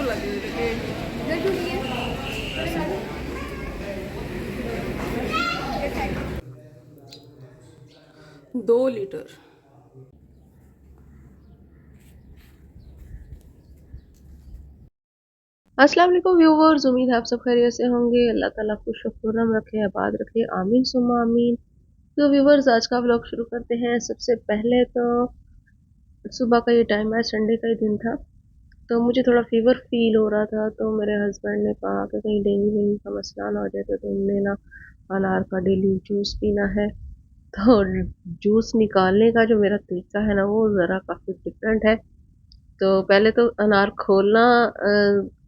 लगे दो लीटर। अस्सलाम वालेकुम व्यूवर्स, उम्मीद है आप सब खैरियत से होंगे। अल्लाह ताला खुश खुर्रम रखे, आबाद रखे, आमीन सुम्मा आमीन। तो व्यूवर्स, आज का व्लॉग शुरू करते हैं। सबसे पहले तो सुबह का ये टाइम है, संडे का ही दिन था, तो मुझे थोड़ा फीवर फील हो रहा था। तो मेरे हस्बैंड ने कहा कि कहीं डेंगू वेंगू का मसला ना हो जाए, तो तुमने ना अनार का डेली जूस पीना है। तो जूस निकालने का जो मेरा तरीका है ना, वो ज़रा काफ़ी डिफरेंट है। तो पहले तो अनार खोलना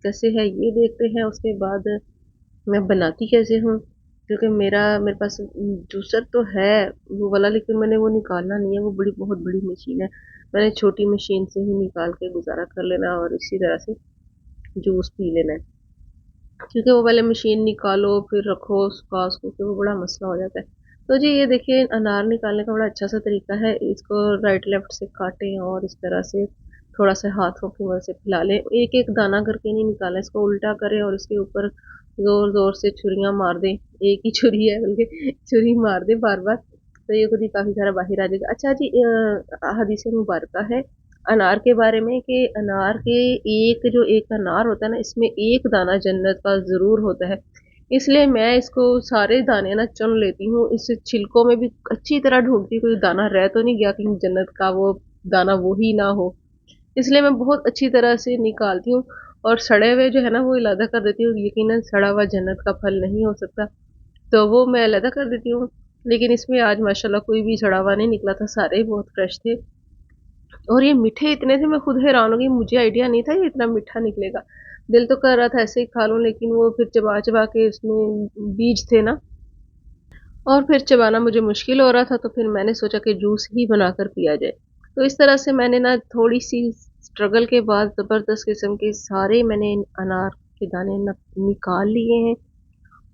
कैसे है ये देखते हैं, उसके बाद मैं बनाती कैसे हूँ। क्योंकि मेरे पास जूसर तो है वो वाला, लेकिन मैंने वो निकालना नहीं है, वो बहुत बड़ी मशीन है। मैंने छोटी मशीन से ही निकाल के गुजारा कर लेना और इसी तरह से जूस पी लेना है। क्योंकि वो वाले मशीन निकालो फिर रखो सुखा उसको, फिर वो बड़ा मसला हो जाता है। तो जी ये देखिए, अनार निकालने का बड़ा अच्छा सा तरीका है। इसको राइट लेफ्ट से काटें और इस तरह से थोड़ा सा हाथों की मदद से फैला लें। एक एक दाना करके नहीं निकालें, इसको उल्टा करें और इसके ऊपर जोर जोर से छुरियां मार दें। एक ही छुरी है बल्कि छुरी मार दें बार बार, तो ये खुद ही काफी सारा बाहर आ जाएगा। अच्छा जी, हदीस मुबारका है अनार के बारे में कि अनार के एक अनार होता है ना, इसमें एक दाना जन्नत का जरूर होता है। इसलिए मैं इसको सारे दाने ना चुन लेती हूँ। इस छिलकों में भी अच्छी तरह ढूंढती, कोई दाना रह तो नहीं गया कहीं जन्नत का वो दाना वो ही ना हो। इसलिए मैं बहुत अच्छी तरह से निकालती हूँ और सड़े हुए जो है ना वो अलग कर देती हूँ। यकीनन सड़ा हुआ जन्नत का फल नहीं हो सकता, तो वो मैं अलग कर देती हूँ। लेकिन इसमें आज माशाल्लाह कोई भी सड़ा हुआ नहीं निकला था, सारे ही बहुत फ्रेश थे। और ये मीठे इतने थे, मैं खुद हैरान हो गई, मुझे आइडिया नहीं था ये इतना मीठा निकलेगा। दिल तो कर रहा था ऐसे ही खा लूं, लेकिन वो फिर चबा चबा के उसमें बीज थे ना, और फिर चबाना मुझे मुश्किल हो रहा था। तो फिर मैंने सोचा कि जूस ही बनाकर पिया जाए। तो इस तरह से मैंने ना थोड़ी सी स्ट्रगल के बाद ज़बरदस्त किस्म के सारे मैंने अनार के दाने निकाल लिए हैं।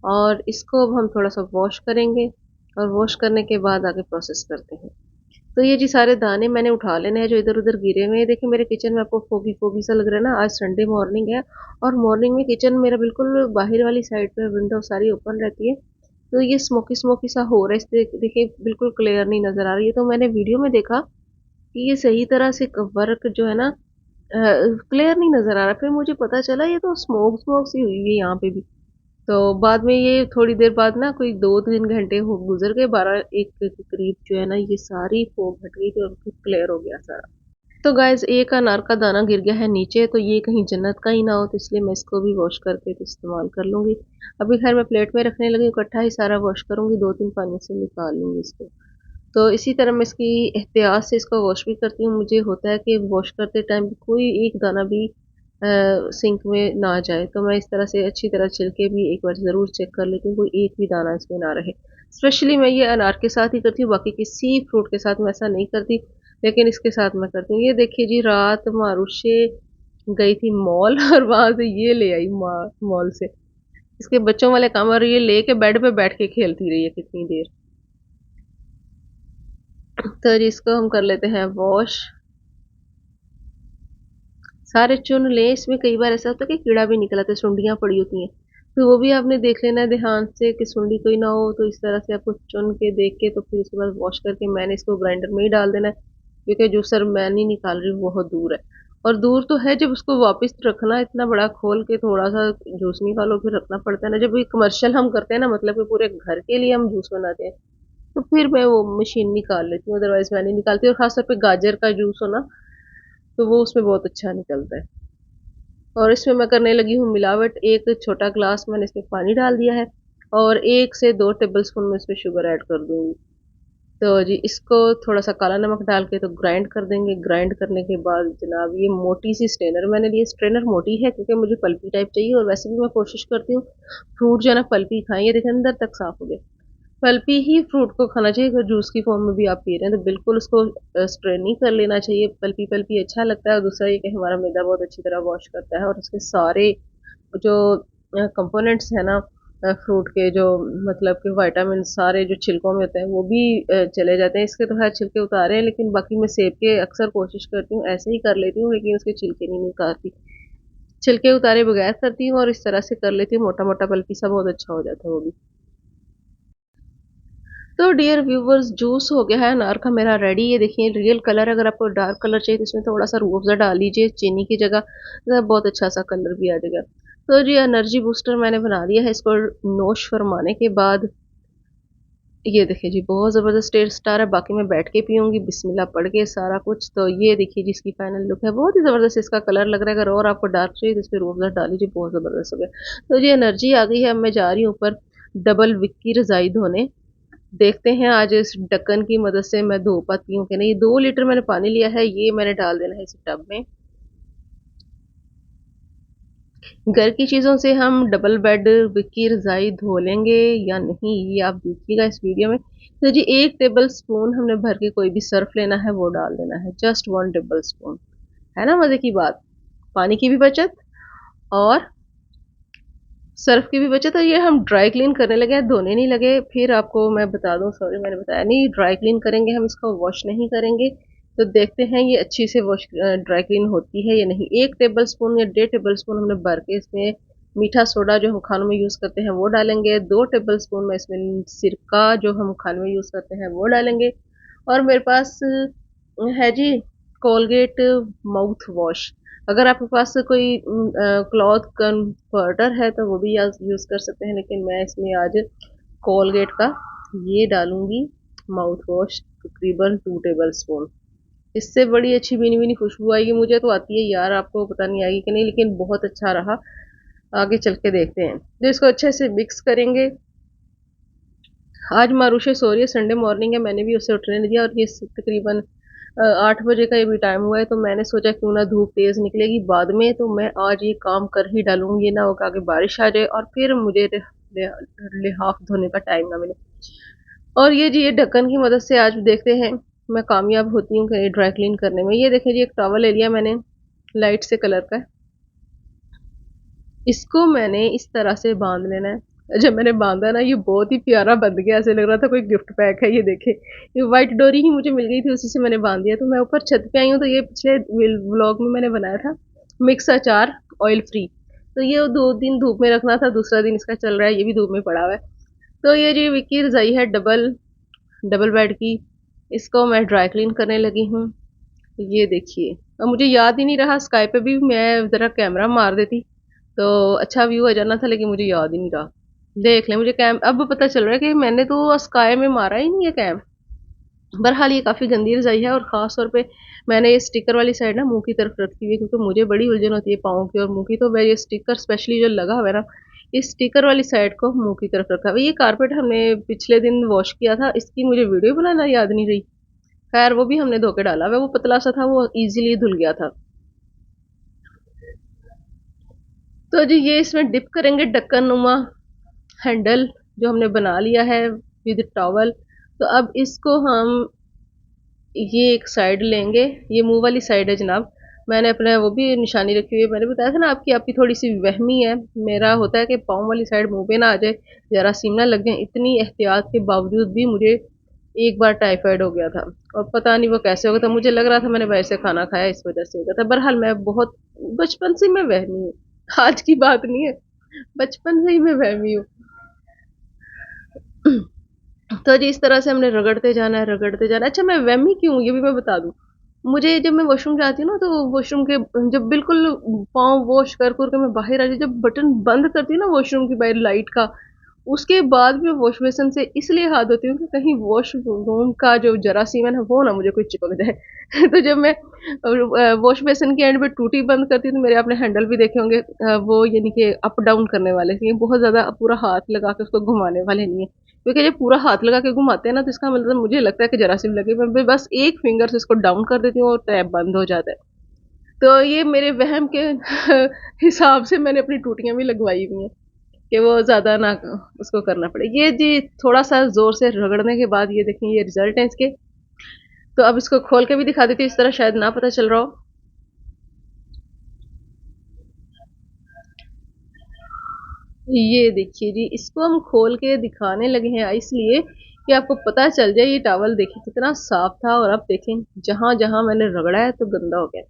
और इसको अब हम थोड़ा सा वॉश करेंगे और वॉश करने के बाद आगे प्रोसेस करते हैं। तो ये जी सारे दाने मैंने उठा लेने हैं जो इधर उधर गिरे हुए हैं। देखिए मेरे किचन में आपको फोगी फोगी सा लग रहा है ना, आज संडे मॉर्निंग है और मॉर्निंग में किचन मेरा बिल्कुल बाहर वाली साइड पे विंडो सारी ओपन रहती है। तो ये स्मोकी स्मोकी सा हो रहा है, इससे देखिए बिल्कुल क्लियर नहीं नजर आ रही है। तो मैंने वीडियो में देखा कि ये सही तरह से वर्क जो है ना क्लियर नहीं नजर आ रहा। फिर मुझे पता चला ये तो स्मोक स्मोक सी हुई है यहाँ पे भी। तो बाद में ये थोड़ी देर बाद ना कोई 2-3 घंटे हो गुजर गए, 12-1 के करीब जो है ना ये सारी फोग हट गई थी और क्लियर हो गया सारा। तो गाइस एक अनार का दाना गिर गया है नीचे, तो ये कहीं जन्नत का ही ना हो, तो इसलिए मैं इसको भी वॉश करके तो इस्तेमाल कर लूंगी। अभी खैर मैं प्लेट में रखने लगी, इकट्ठा ही सारा वॉश करूंगी, 2-3 पानी से निकाल लूंगी इसको। तो इसी तरह मैं इसकी एहतियात से इसको वॉश भी करती हूँ। मुझे होता है कि वॉश करते टाइम कोई एक दाना भी सिंक में ना जाए, तो मैं इस तरह से अच्छी तरह छिलके भी एक बार ज़रूर चेक कर लेती हूँ, कोई एक भी दाना इसमें ना रहे। स्पेशली मैं ये अनार के साथ ही करती हूँ, बाकी किसी फ्रूट के साथ मैं ऐसा नहीं करती, लेकिन इसके साथ मैं करती हूँ। ये देखिए जी, रात मारुशे गई थी मॉल और वहां से ये ले आई मॉल से इसके बच्चों वाले काम, और ये लेके बेड पे बैठ के खेलती रही है कितनी देर। तो जी इसको हम कर लेते हैं वॉश, सारे चुन लें। इसमें कई बार ऐसा होता है कि कीड़ा भी निकल आता है, सुंडियां पड़ी होती हैं, तो वो भी आपने देख लेना है ध्यान से कि सुंडी कोई ना हो। तो इस तरह से आपको चुन के देख के, तो फिर उसके बाद वॉश करके मैंने इसको ग्राइंडर में ही डाल देना है। क्योंकि जूसर मैं नहीं निकाल रही हूँ, बहुत दूर है। और दूर तो है, जब उसको वापस रखना इतना बड़ा खोल के थोड़ा सा जूस निकालो फिर रखना पड़ता है ना। जब ये कमर्शियल हम करते हैं ना, मतलब कि पूरे घर के लिए हम जूस बनाते हैं, तो फिर मैं वो मशीन निकाल लेती हूँ, अदरवाइज मैं नहीं निकालती। और खासतौर पे गाजर का जूस हो ना, तो वो उसमें बहुत अच्छा निकलता है। और इसमें मैं करने लगी हूँ मिलावट। एक छोटा ग्लास मैंने इसमें पानी डाल दिया है और 1 से 2 टेबल स्पून में इसमें शुगर ऐड कर दूंगी। तो जी इसको थोड़ा सा काला नमक डाल के तो ग्राइंड कर देंगे। ग्राइंड करने के बाद जनाब ये मोटी सी स्ट्रेनर मैंने ली। स्ट्रेनर मोटी है क्योंकि मुझे पल्पी टाइप चाहिए, और वैसे भी मैं कोशिश करती हूँ फ्रूट जो है ना पल्पी खाएं। ये देखें अंदर तक साफ हो गया। पल्पी ही फ्रूट को खाना चाहिए, अगर जूस की फॉर्म में भी आप पी रहे हैं तो बिल्कुल उसको स्ट्रेन नहीं कर लेना चाहिए। पल्पी पल्पी अच्छा लगता है, और दूसरा ये कि हमारा मैदा बहुत अच्छी तरह वॉश करता है और उसके सारे जो कंपोनेंट्स है ना फ्रूट के, जो मतलब कि विटामिन सारे जो छिलकों में होते हैं वो भी चले जाते हैं। इसके तो खैर छिलके उतारे हैं, लेकिन बाकी मैं सेब के अक्सर कोशिश करती हूँ, ऐसे ही कर लेती हूँ, लेकिन उसके छिलके नहीं निकालती। छिलके उतारे बगैर करती हूँ और इस तरह से कर लेती हूँ मोटा मोटा, बल्कि सा बहुत अच्छा हो जाता है वो भी। तो डियर व्यूवर्स, जूस हो गया है अनार का मेरा रेडी। ये देखिए रियल कलर, अगर आपको डार्क कलर चाहिए तो इसमें थोड़ा सा रूह अफ़ज़ा डाल लीजिए चीनी की जगह, तो बहुत अच्छा सा कलर भी आ जाएगा। तो जी एनर्जी बूस्टर मैंने बना लिया है, इसको नोश फरमाने के बाद ये देखिए जी बहुत ज़बरदस्त टेस्ट आ रहा है। बाकी मैं बैठ के पीऊंगी बिस्मिल्लाह पढ़ के सारा कुछ। तो ये देखिए जिसकी फाइनल लुक है, बहुत ही ज़बरदस्त इसका कलर लग रहा है। अगर और आपको डार्क चाहिए तो इस पर रूह अफ़ज़ा डाल लीजिए, बहुत ज़बरदस्त हो गया। तो जी एनर्जी आ गई है, अब मैं जा रही हूँ ऊपर डबल विक्की रज़ाई धोने। देखते हैं आज इस ढक्कन की मदद से मैं धो पाती हूँ कि नहीं। 2 लीटर मैंने पानी लिया है, ये मैंने डाल देना है इस टब में। घर की चीज़ों से हम डबल बेड की रजाई धो लेंगे या नहीं, ये आप देखिएगा इस वीडियो में। तो जी 1 टेबल स्पून हमने भर के कोई भी सर्फ लेना है वो डाल देना है, जस्ट 1 टेबल स्पून। है ना मज़े की बात, पानी की भी बचत और सर्फ की भी बचत। और ये हम ड्राई क्लीन करने लगे हैं, धोने नहीं लगे। फिर आपको मैं बता दूं, सॉरी मैंने बताया नहीं, ड्राई क्लीन करेंगे हम, इसको वॉश नहीं करेंगे। तो देखते हैं ये अच्छी से वॉश ड्राई क्लीन होती है या नहीं। 1 टेबल स्पून या 1.5 टेबल स्पून हमने भर के इसमें मीठा सोडा जो हम खानों में यूज़ करते हैं वो डालेंगे। 2 टेबल स्पून में इसमें सिरका जो हम खाने में यूज़ करते हैं वो डालेंगे। और मेरे पास है जी कोलगेट माउथ वॉश। अगर आपके पास कोई क्लॉथ कन्वर्टर है तो वो भी यूज़ कर सकते हैं, लेकिन मैं इसमें आज कोलगेट का ये डालूंगी माउथ वॉश, तकरीबन 2 टेबल स्पून। इससे बड़ी अच्छी भीनी भीनी खुशबू आएगी। मुझे तो आती है यार, आपको पता नहीं आएगी कि नहीं, लेकिन बहुत अच्छा रहा। आगे चल के देखते हैं। तो इसको अच्छे से मिक्स करेंगे। आज मारुशे सो रही है, संडे मॉर्निंग है, मैंने भी उसे उठने नहीं दिया। और ये तकरीबन 8 बजे का ये भी टाइम हुआ है, तो मैंने सोचा क्यों ना धूप तेज़ निकलेगी बाद में, तो मैं आज ये काम कर ही डालूंगी। ये ना हो कि आगे बारिश आ जाए और फिर मुझे लिहाफ धोने का टाइम ना मिले। और ये जी ये ढक्कन की मदद से आज देखते हैं मैं कामयाब होती हूँ कि ड्राई क्लीन करने में। ये देखें जी एक टॉवल ले लिया मैंने लाइट से कलर का, इसको मैंने इस तरह से बांध लेना है। जब मैंने बांधा ना, ये बहुत ही प्यारा बंध गया, ऐसे लग रहा था कोई गिफ्ट पैक है। ये देखे, ये व्हाइट डोरी ही मुझे मिल गई थी, उसी से मैंने बांध दिया। तो मैं ऊपर छत पे आई हूँ, तो ये पिछले व्लॉग में मैंने बनाया था मिक्स अचार ऑयल फ्री। तो ये 2 दिन धूप में रखना था, दूसरा दिन इसका चल रहा है, ये भी धूप में पड़ा हुआ है। तो ये जो विक्की रजाई है डबल डबल बेड की, इसको मैं ड्राई क्लीन करने लगी हूँ। ये देखिए, अब मुझे याद ही नहीं रहा, स्काई पे भी मैं ज़रा कैमरा मार देती तो अच्छा व्यू आ जाना था, लेकिन मुझे याद ही नहीं रहा। देख लें, मुझे कैम अब पता चल रहा है कि मैंने तो स्काई में मारा ही नहीं है कैम। बहरहाल ये काफ़ी गंदी रजाई है, और ख़ास तौर पे मैंने ये स्टिकर वाली साइड ना मुंह की तरफ रखी हुई है, क्योंकि मुझे बड़ी उलझन होती है पाँव की और मुंह की। तो मैं ये स्टिकर स्पेशली जो लगा हुआ है ना, इस स्टिकर वाली साइड को मुंह की तरफ रखा हुआ है। ये कारपेट हमने पिछले दिन वॉश किया था, इसकी मुझे वीडियो बनाना याद नहीं रही। खैर वो भी हमने धो के डाला हुआ है, वो पतला सा था, वो ईजिली धुल गया था। तो जी ये इसमें डिप करेंगे ढक्कन नुमा हैंडल जो हमने बना लिया है विद टॉवल। तो अब इसको हम ये एक साइड लेंगे, ये मुंह वाली साइड है जनाब। मैंने अपना वो भी निशानी रखी हुई है, मैंने बताया था ना आपकी आपकी थोड़ी सी वहमी है। मेरा होता है कि पाँव वाली साइड मुंह पे ना आ जाए, जरासीम ना लग जाए। इतनी एहतियात के बावजूद भी मुझे एक बार टाइफाइड हो गया था, और पता नहीं वो कैसे हो गया था। मुझे लग रहा था मैंने वैसे खाना खाया, इस वजह से हो गया था। बहरहाल मैं बहुत बचपन से मैं वहमी हूँ, आज की बात नहीं है, बचपन से ही मैं वहमी हूँ। तो जी इस तरह से हमने रगड़ते जाना है, रगड़ते जाना है। अच्छा मैं वहमी क्यों, ये भी मैं बता दूं। मुझे जब मैं वॉशरूम जाती हूँ ना, तो वॉशरूम के जब बिल्कुल पाँव वॉश कर कर के मैं बाहर आ जाती, जब बटन बंद करती हूँ ना वॉशरूम की बाहर लाइट का, उसके बाद भी वॉश बेसिन से इसलिए हाथ धोती हूँ कि कहीं वॉशरूम का जो जरासीम है ना वो ना मुझे कोई चिपक जाए। तो जब मैं वॉश बेसिन के एंड पे टूटी बंद करती हूँ, तो मेरे आपने हैंडल भी देखे होंगे, वो यानी कि अप डाउन करने वाले थे, बहुत ज़्यादा पूरा हाथ लगा के उसको घुमाने वाले नहीं है। क्योंकि जब पूरा हाथ लगा के घुमाते हैं ना, तो इसका मतलब मुझे लगता है कि जरासीम लगे। मैं बस एक फिंगर से इसको डाउन कर देती हूँ और टैप बंद हो जाता है। तो ये मेरे वहम के हिसाब से मैंने अपनी टूटियाँ भी लगवाई हुई हैं कि वो ज़्यादा ना उसको करना पड़े। ये जी थोड़ा सा ज़ोर से रगड़ने के बाद ये देखें ये रिजल्ट है इसके। तो अब इसको खोल के भी दिखा देती हूँ, इस तरह शायद ना पता चल रहा हो। ये देखिए जी, इसको हम खोल के दिखाने लगे हैं इसलिए कि आपको पता चल जाए। ये टॉवल देखिए कितना साफ था, और अब देखें जहां जहां मैंने रगड़ा है तो गंदा हो गया।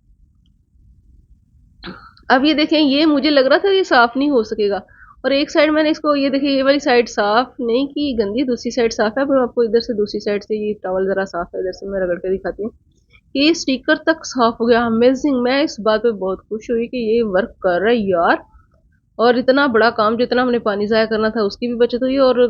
अब ये देखें, ये मुझे लग रहा था ये साफ नहीं हो सकेगा, और एक साइड मैंने इसको, ये देखिए ये वाली साइड साफ नहीं की गंदी, दूसरी साइड साफ है, पर आपको इधर से दूसरी साइड से ये टॉवल जरा साफ है, इधर से मैं रगड़ के दिखाती हूँ। ये स्टिकर तक साफ हो गया, अमेजिंग। मैं इस बात पे बहुत खुश हुई कि ये वर्क कर रहा है यार। और इतना बड़ा काम, जितना हमने पानी ज़ाया करना था उसकी भी बचत हुई, और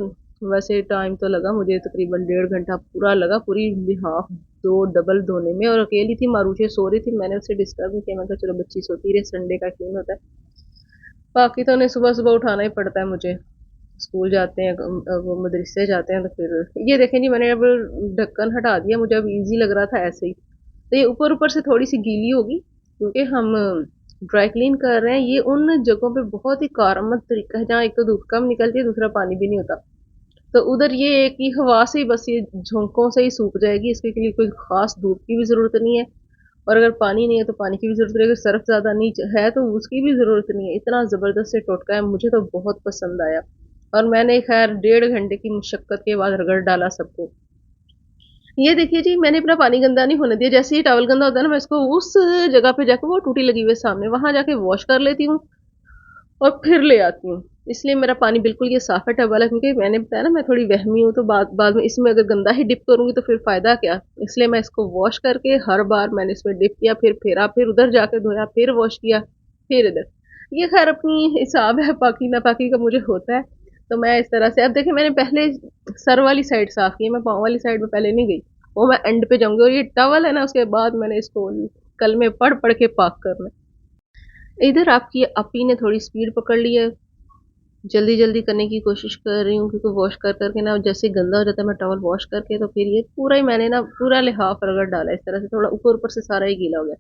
वैसे टाइम तो लगा मुझे तकरीबन 1.5 घंटा पूरा लगा, पूरी लिहाफ दो डबल धोने में। और अकेली थी, मारूशे सो रही थी, मैंने उसे डिस्टर्ब नहीं किया, मैं कहा चलो बच्ची सोती रहे, संडे का क्लीन होता है। बाकी तो उन्हें सुबह सुबह उठाना ही पड़ता है मुझे, स्कूल जाते हैं, वो मदरसे जाते हैं, तो फिर ये देखें जी, मैंने अब ढक्कन हटा दिया, मुझे अब इजी लग रहा था ऐसे ही। तो ये ऊपर ऊपर से थोड़ी सी गीली होगी, क्योंकि हम ड्राई क्लीन कर रहे हैं। ये उन जगहों पे बहुत ही कारगर तरीका है जहाँ एक तो धूप कम निकलती है, दूसरा पानी भी नहीं होता। तो उधर ये है कि हवा से ही बस ये झोंकों से ही सूख जाएगी, इसके लिए कोई खास धूप की भी ज़रूरत नहीं है। और अगर पानी नहीं है तो पानी की भी ज़रूरत नहीं है, अगर सर्फ ज़्यादा नहीं है तो उसकी भी ज़रूरत नहीं है। इतना ज़बरदस्त से टोटका है, मुझे तो बहुत पसंद आया। और मैंने खैर 1.5 घंटे की मुशक्क़त के बाद रगड़ डाला सबको। ये देखिए जी, मैंने अपना पानी गंदा नहीं होने दिया। जैसे ही टॉवल गंदा होता है ना, मैं इसको उस जगह पे जाके, वो टूटी लगी हुई है सामने, वहां जाके वॉश कर लेती हूँ और फिर ले आती हूँ। इसलिए मेरा पानी बिल्कुल ये साफ है टब वाला, क्योंकि मैंने बताया ना मैं थोड़ी वहमी हूँ, तो बाद बाद में इसमें अगर गंदा ही डिप करूंगी तो फिर फायदा क्या। इसलिए मैं इसको वॉश करके, हर बार मैंने इसमें डिप किया, फिर फेरा, फिर उधर जाके धोया, फिर वॉश किया, फिर इधर। ये खैर अपनी हिसाब है, पाकी नापाकी का मुझे होता है। तो मैं इस तरह से, अब देखिए मैंने पहले सर वाली साइड साफ की है, मैं पाँव वाली साइड में पहले नहीं गई, वो मैं एंड पे जाऊंगी। और ये टवल है ना, उसके बाद मैंने इसको कल में पढ़ पढ़ के पाक करना है। इधर आपकी अपी ने थोड़ी स्पीड पकड़ ली है, जल्दी जल्दी करने की कोशिश कर रही हूँ, क्योंकि वॉश कर करके ना जैसे गंदा हो जाता है, मैं टॉवल वॉश करके तो फिर ये पूरा ही मैंने ना पूरा लिहाफ रगड़ डाला, इस तरह से थोड़ा ऊपर ऊपर से सारा ही गीला हो गया।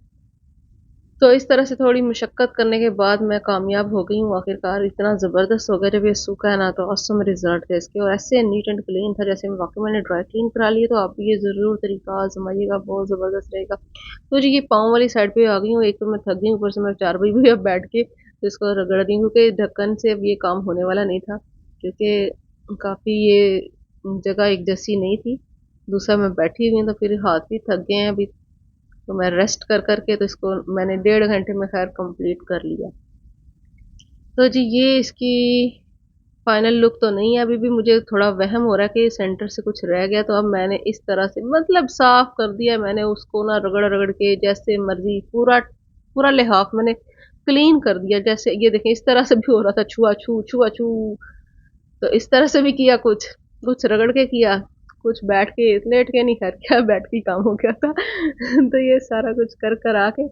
तो इस तरह से थोड़ी मुशक्कत करने के बाद मैं कामयाब हो गई हूँ आखिरकार। इतना ज़बरदस्त हो गया जब ये सूखा है ना, तो औसम रिजल्ट थे इसके, और ऐसे नीट एंड क्लीन था जैसे मैं वाकई मैंने ड्राई क्लीन करा लिया। तो आप ये ज़रूर तरीका आजमाइएगा, बहुत ज़बरदस्त रहेगा। तो जी ये पाँव वाली साइड पे आ गई हूँ, एक तो मैं थक गई, ऊपर से मैं 4 बजे भी अब बैठ के तो इसको रगड़ दी हूँ, क्योंकि ढक्कन से अब ये काम होने वाला नहीं था, क्योंकि काफ़ी ये जगह एक जैसी नहीं थी। दूसरा मैं बैठी हुई हूँ, तो फिर हाथ भी थक गए हैं अभी। तो मैं रेस्ट कर करके, तो इसको मैंने 1.5 घंटे में खैर कंप्लीट कर लिया। तो जी ये इसकी फाइनल लुक तो नहीं है, अभी भी मुझे थोड़ा वहम हो रहा है कि सेंटर से कुछ रह गया। तो अब मैंने इस तरह से मतलब साफ कर दिया, मैंने उसको ना रगड़ रगड़ के जैसे मर्जी पूरा पूरा लिहाफ मैंने क्लीन कर दिया। जैसे ये देखें, इस तरह से भी हो रहा था, छुआ छू छुआ छू, तो इस तरह से भी किया, कुछ कुछ रगड़ के किया, कुछ बैठ के, लेट के नहीं, कर क्या बैठ के काम हो गया था। तो ये सारा कुछ कर कर आके,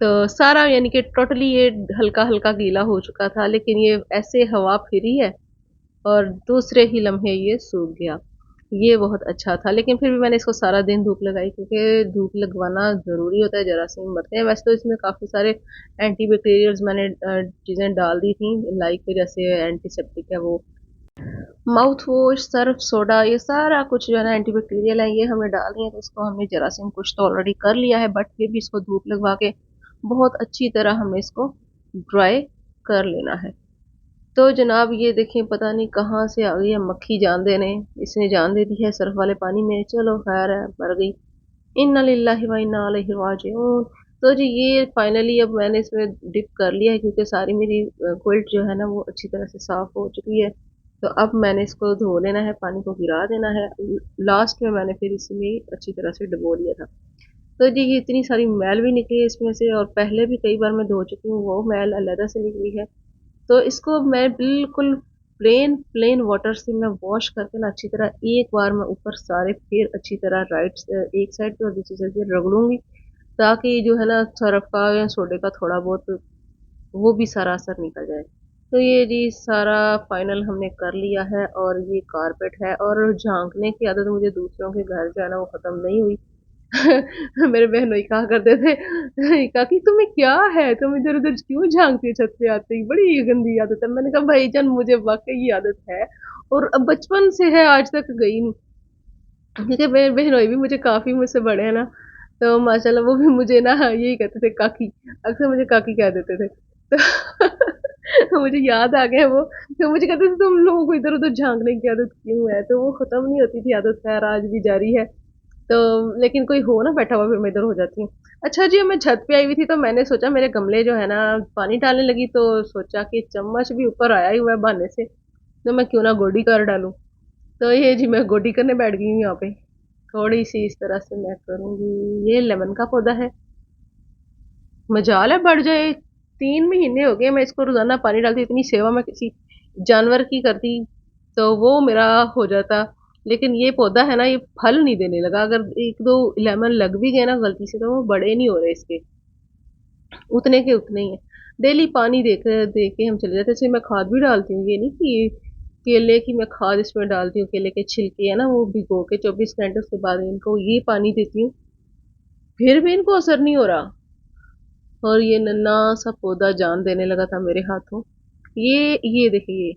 तो सारा यानी कि टोटली ये हल्का हल्का गीला हो चुका था, लेकिन ये ऐसे हवा फिरी है और दूसरे ही लम्हे ये सूख गया। ये बहुत अच्छा था, लेकिन फिर भी मैंने इसको सारा दिन धूप लगाई, क्योंकि धूप लगवाना ज़रूरी होता है, जरासीम मरते हैं। वैसे तो इसमें काफ़ी सारे एंटीबैक्टीरियल्स मैंने चीज़ें डाल दी थी, लाइक जैसे एंटीसेप्टिक है वो, माउथ वॉश, सर्फ, सोडा, ये सारा कुछ जो है ना एंटीबैक्टीरियल है, ये हमने डाल दिया। तो इसको हमने जरासीम कुछ तो ऑलरेडी कर लिया है, बट फिर भी इसको धूप लगवा के बहुत अच्छी तरह हमें इसको ड्राई कर लेना है। तो जनाब ये देखें, पता नहीं कहाँ से आ गई है मक्खी, जान देने इसने जान दे दी है सर्फ वाले पानी में। चलो खैर है, मर गई। इन्ना लिल्लाहि व इन्ना अलैहि राजिऊन। तो जी ये फाइनली अब मैंने इसमें डिप कर लिया है, क्योंकि सारी मेरी क्विल्ट जो है ना वो अच्छी तरह से साफ हो चुकी है। तो अब मैंने इसको धो लेना है, पानी को गिरा देना है। लास्ट में मैंने फिर इसमें अच्छी तरह से डुबो लिया था। तो जी ये इतनी सारी मैल भी निकली है इसमें से, और पहले भी कई बार मैं धो चुकी हूँ, वो मैल अलग से निकली है। तो इसको मैं बिल्कुल प्लेन प्लेन वाटर से मैं वॉश करके ना अच्छी तरह, एक बार मैं ऊपर सारे फिर अच्छी तरह राइट एक साइड पे और दूसरी साइड पे रगड़ूंगी, ताकि जो है ना सर्फ का या सोडे का थोड़ा बहुत वो भी सारा असर निकल जाए। तो ये जी सारा फाइनल हमने कर लिया है, और ये कारपेट है। और झांकने की आदत मुझे दूसरों के घर जो है ना वो ख़त्म नहीं हुई। मेरे बहनोई कहा करते थे, काकी तुम्हें क्या है, तुम इधर उधर क्यों झांकती हो छत पे आते ही, बड़ी गंदी आदत है। मैंने कहा भाईजान मुझे वाकई ये आदत है, और अब बचपन से है, आज तक गई नहीं। क्योंकि मेरे बहनोई भी मुझे काफी मुझसे बड़े हैं ना, तो माशाल्लाह वो भी मुझे ना यही कहते थे काकी, अक्सर मुझे काकी कह देते थे। तो मुझे याद आ गया वो, तो मुझे कहते थे तुम लोगों को इधर उधर झांकने की आदत क्यों है, तो वो खत्म नहीं होती थी आदत, खैर आज भी जारी है। तो लेकिन कोई हो ना बैठा हुआ, फिर मैं इधर हो जाती हूँ। अच्छा जी, मैं छत पे आई हुई थी तो मैंने सोचा मेरे गमले जो है ना पानी डालने लगी, तो सोचा कि चम्मच भी ऊपर आया ही हुआ है बहाने से, तो मैं क्यों ना गोडी कर डालूं। तो ये जी मैं गोडी करने बैठ गई हूँ यहाँ पे। थोड़ी सी इस तरह से मैं करूंगी। ये लेमन का पौधा है, मजाल है बढ़ जाए। 3 महीने हो गए मैं इसको रोजाना पानी डालती, इतनी सेवा मैं किसी जानवर की करती तो वो मेरा हो जाता। लेकिन ये पौधा है ना, ये फल नहीं देने लगा। अगर एक दो लेमन लग भी गए ना गलती से, तो वो बड़े नहीं हो रहे इसके, उतने के उतने ही है। डेली पानी देकर दे के हम चले जाते हैं। इसमें मैं खाद भी डालती हूँ, ये नहीं कि केले की मैं खाद इसमें डालती हूँ। केले के छिलके है ना, वो भिगो के 24 घंटे उसके बाद इनको ये पानी देती हूँ, फिर भी इनको असर नहीं हो रहा। और ये नन्ना सा पौधा जान देने लगा था मेरे हाथों। ये देखिए,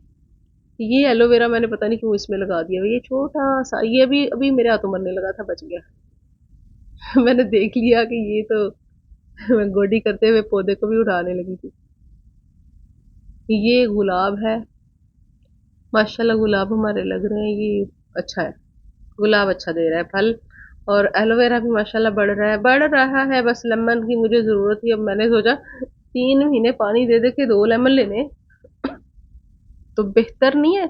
ये एलोवेरा मैंने पता नहीं क्यों इसमें लगा दिया। ये छोटा सा, ये भी अभी मेरे हाथों मरने लगा था, बच गया। मैंने देख लिया कि ये तो मैं गोडी करते हुए पौधे को भी उड़ाने लगी थी। ये गुलाब है, माशाल्लाह गुलाब हमारे लग रहे हैं। ये अच्छा है, गुलाब अच्छा दे रहा है फल। और एलोवेरा भी माशाल्लाह बढ़ रहा है। बस लेमन की मुझे जरूरत थी। अब मैंने सोचा 3 महीने पानी दे दे के 2 लेमन लेने, तो बेहतर नहीं है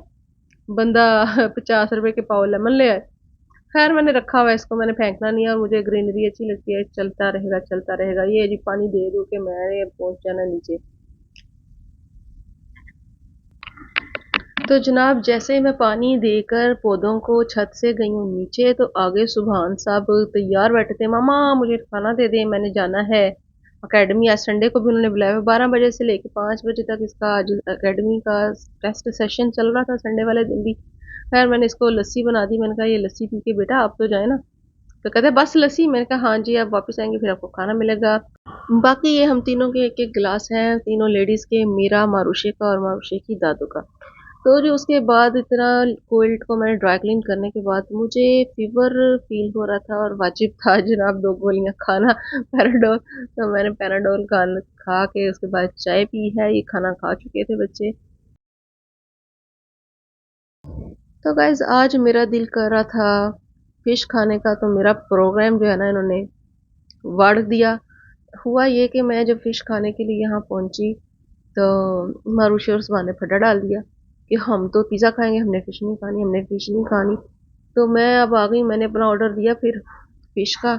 बंदा 50 रुपए के पाव लेमन ले आए। खैर मैंने रखा हुआ है इसको, मैंने फेंकना नहीं है। और मुझे ग्रीनरी अच्छी लगती है, चलता रहेगा चलता रहेगा। ये जी पानी दे दो के मैंने पहुंच जाना नीचे। तो जनाब जैसे ही मैं पानी देकर पौधों को छत से गई हूँ नीचे, तो आगे सुबहान साहब तैयार बैठे थे, मामा मुझे खाना दे दे, मैंने जाना है अकेडमी। आज संडे को भी उन्होंने बुलाया हुआ, 12 बजे से लेकर 5 बजे तक इसका आज अकेडमी का टेस्ट सेशन चल रहा था, संडे वाले दिन भी। खैर मैंने इसको लस्सी बना दी। मैंने कहा ये लस्सी पी के बेटा आप तो जाए ना। तो कहते बस लस्सी। मैंने कहा हाँ जी, आप वापस आएंगे फिर आपको खाना मिलेगा। बाकी ये हम तीनों के एक एक गिलास हैं, तीनों लेडीज के, मेरा, मारुशे का और मारुशे की दादू का। तो जो उसके बाद इतना कोल्ड को मैंने ड्राई क्लीन करने के बाद मुझे फीवर फील हो रहा था और वाजिब था जनाब 2 गोलियां खाना पैराडोल। तो मैंने पैराडोल खा के उसके बाद चाय पी है। ये खाना खा चुके थे बच्चे। तो गाइज आज मेरा दिल कर रहा था फिश खाने का, तो मेरा प्रोग्राम जो है ना इन्होंने वाड़ दिया। हुआ ये कि मैं जब फिश खाने के लिए यहाँ पहुंची, तो मारूशे और सुबह ने फटा डाल दिया कि हम तो पिज़्ज़ा खाएंगे, हमने फिश नहीं खानी, हमने फिश नहीं खानी। तो मैं अब आ गई, मैंने अपना ऑर्डर दिया फिर फिश का,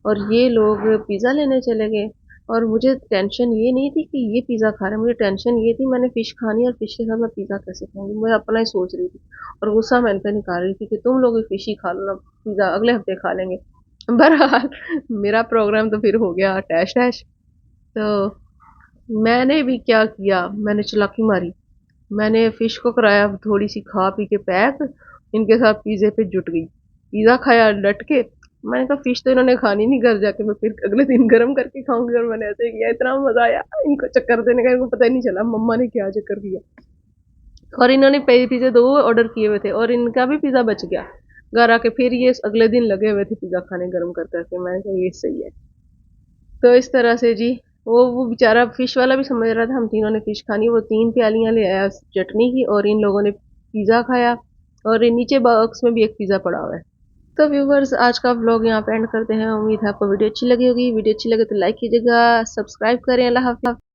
और ये लोग पिज़्ज़ा लेने चले गए। और मुझे टेंशन ये नहीं थी कि ये पिज़्ज़ा खा रहे हैं, मुझे टेंशन ये थी मैंने फिश खानी और फिश के साथ मैं पिज़्ज़ा कैसे खाऊंगी। मैं अपना ही सोच रही थी और गुस्सा मैं इन पे निकाल रही थी कि तुम लोग फिश ही खा लो ना, पिज़्ज़ा अगले हफ्ते खा लेंगे। बहरहाल मेरा प्रोग्राम तो फिर हो गया टैश टैश। तो मैंने भी क्या किया, मैंने चालाकी मारी। मैंने फिश को कराया थोड़ी सी खा पी के पैक, इनके साथ पिज़्ज़े पे जुट गई। पिज़्ज़ा खाया डट के। मैंने कहा फिश तो इन्होंने खानी नहीं, घर जाके मैं फिर अगले दिन गर्म करके खाऊंगी। और मैंने ऐसे किया, इतना मजा आया इनको चक्कर देने का, इनको पता ही नहीं चला मम्मा ने क्या चक्कर किया। और इन्होंने पिज़्ज़े 2 ऑर्डर किए हुए थे और इनका भी पिज़्ज़ा बच गया। घर आके फिर ये अगले दिन लगे हुए थे पिज़्ज़ा खाने गर्म कर करके। मैंने कहा ये सही है। तो इस तरह से जी, वो बेचारा फिश वाला भी समझ रहा था हम तीनों ने फिश खानी। वो 3 प्यालियां ले आया चटनी की, और इन लोगों ने पिज़्ज़ा खाया। और नीचे बॉक्स में भी एक पिज़्ज़ा पड़ा हुआ है। तो व्यूवर्स आज का व्लॉग यहाँ पे एंड करते हैं। उम्मीद है आपको वीडियो अच्छी लगी होगी। वीडियो अच्छी लगे तो लाइक कीजिएगा, सब्सक्राइब करें। अल्लाह हाफ़िज़।